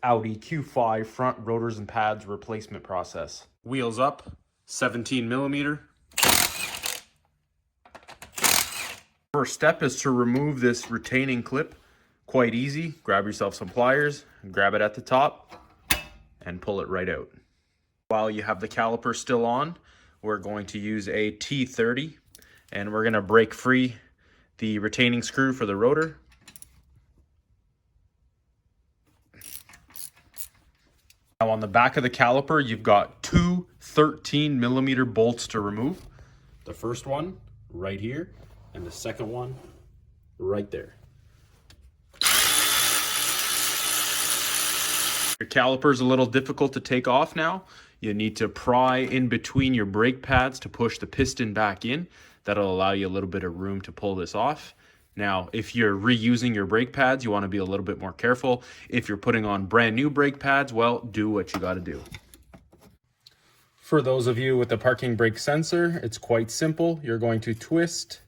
AUDI Q5 front rotors and pads replacement process. Wheels up, 17mm. First step is to remove this retaining clip. Quite easy. Grab yourself some pliers, grab it at the top, and pull it right out. While you have the caliper still on, we're going to use a T30, and we're going to break free the retaining screw for the rotor. Now on the back of the caliper, you've got two 13mm bolts to remove. The first one right here, and the second one right there. Your caliper is a little difficult to take off now. You need to pry in between your brake pads to push the piston back in. That'll allow you a little bit of room to pull this off. Now, if you're reusing your brake pads, you want to be a little bit more careful. If you're putting on brand new brake pads, well, do what you got to do. For those of you with the parking brake sensor, it's quite simple. You're going to twist,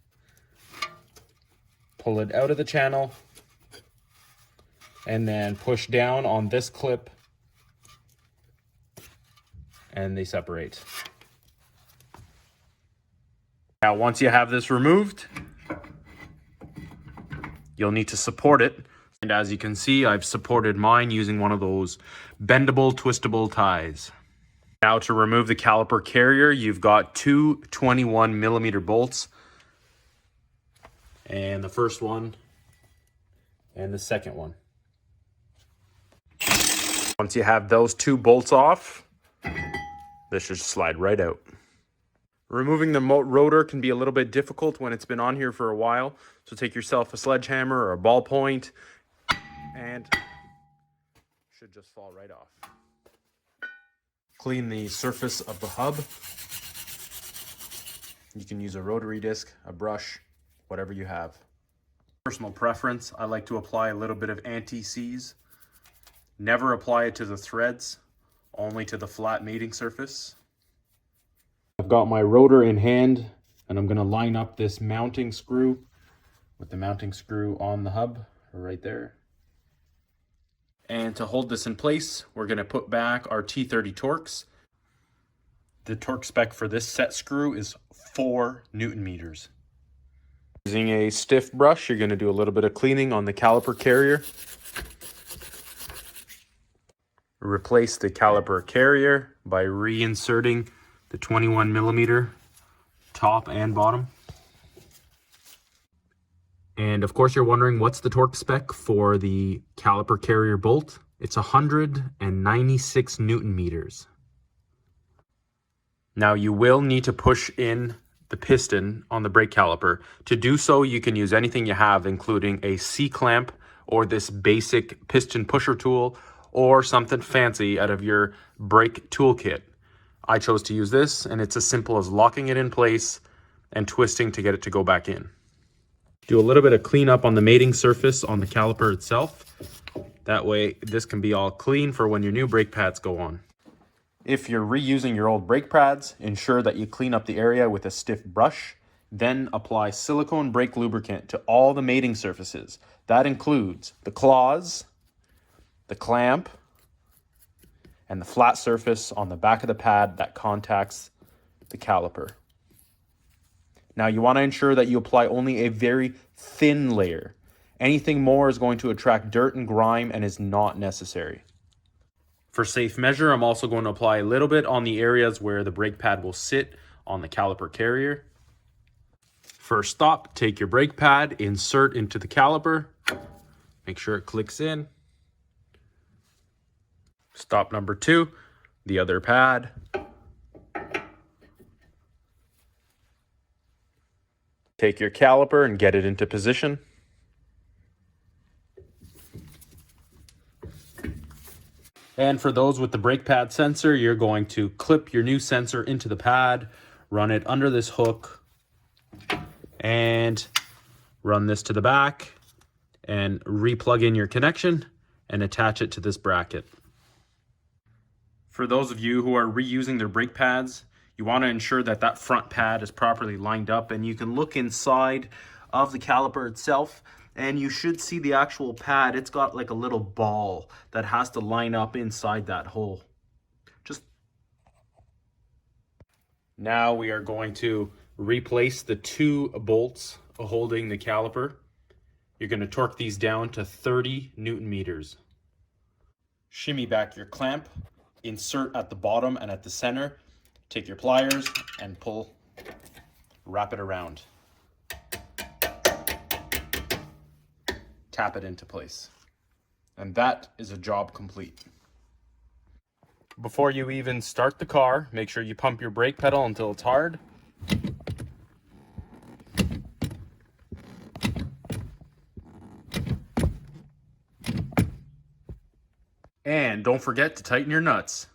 pull it out of the channel, and then push down on this clip, and they separate. Now, once you have this removed, you'll need to support it. And as you can see, I've supported mine using one of those bendable, twistable ties. Now to remove the caliper carrier, you've got two 21mm bolts. And the first one and the second one. Once you have those two bolts off, this should slide right out. Removing the rotor can be a little bit difficult when it's been on here for a while. So take yourself a sledgehammer or a ballpoint and it should just fall right off. Clean the surface of the hub. You can use a rotary disc, a brush, whatever you have. Personal preference, I like to apply a little bit of anti-seize. Never apply it to the threads, only to the flat mating surface. I've got my rotor in hand, and I'm going to line up this mounting screw with the mounting screw on the hub right there. And to hold this in place, we're going to put back our T30 Torx. The torque spec for this set screw is 4 Newton meters. Using a stiff brush, you're going to do a little bit of cleaning on the caliper carrier. Replace the caliper carrier by reinserting the 21mm top and bottom. And of course you're wondering, what's the torque spec for the caliper carrier bolt? It's 196 Newton meters. Now you will need to push in the piston on the brake caliper. To do so, you can use anything you have, including a C-clamp or this basic piston pusher tool or something fancy out of your brake toolkit. I chose to use this, and it's as simple as locking it in place and twisting to get it to go back in. Do a little bit of cleanup on the mating surface on the caliper itself. That way, this can be all clean for when your new brake pads go on. If you're reusing your old brake pads, ensure that you clean up the area with a stiff brush. Then apply silicone brake lubricant to all the mating surfaces. That includes the claws, the clamp, and the flat surface on the back of the pad that contacts the caliper. Now you want to ensure that you apply only a very thin layer. Anything more is going to attract dirt and grime and is not necessary. For safe measure, I'm also going to apply a little bit on the areas where the brake pad will sit on the caliper carrier. First stop, take your brake pad, insert into the caliper, make sure it clicks in. Stop number 2, the other pad. Take your caliper and get it into position. And for those with the brake pad sensor, you're going to clip your new sensor into the pad, run it under this hook, and run this to the back, and re-plug in your connection and attach it to this bracket. For those of you who are reusing their brake pads, you want to ensure that that front pad is properly lined up, and you can look inside of the caliper itself and you should see the actual pad. It's got like a little ball that has to line up inside that hole. Now we are going to replace the 2 bolts holding the caliper. You're going to torque these down to 30 Newton meters. Shimmy back your clamp, insert at the bottom and at the center. Take your pliers and pull, wrap it around. Tap it into place. And that is a job complete. Before you even start the car, make sure you pump your brake pedal until it's hard. And don't forget to tighten your nuts.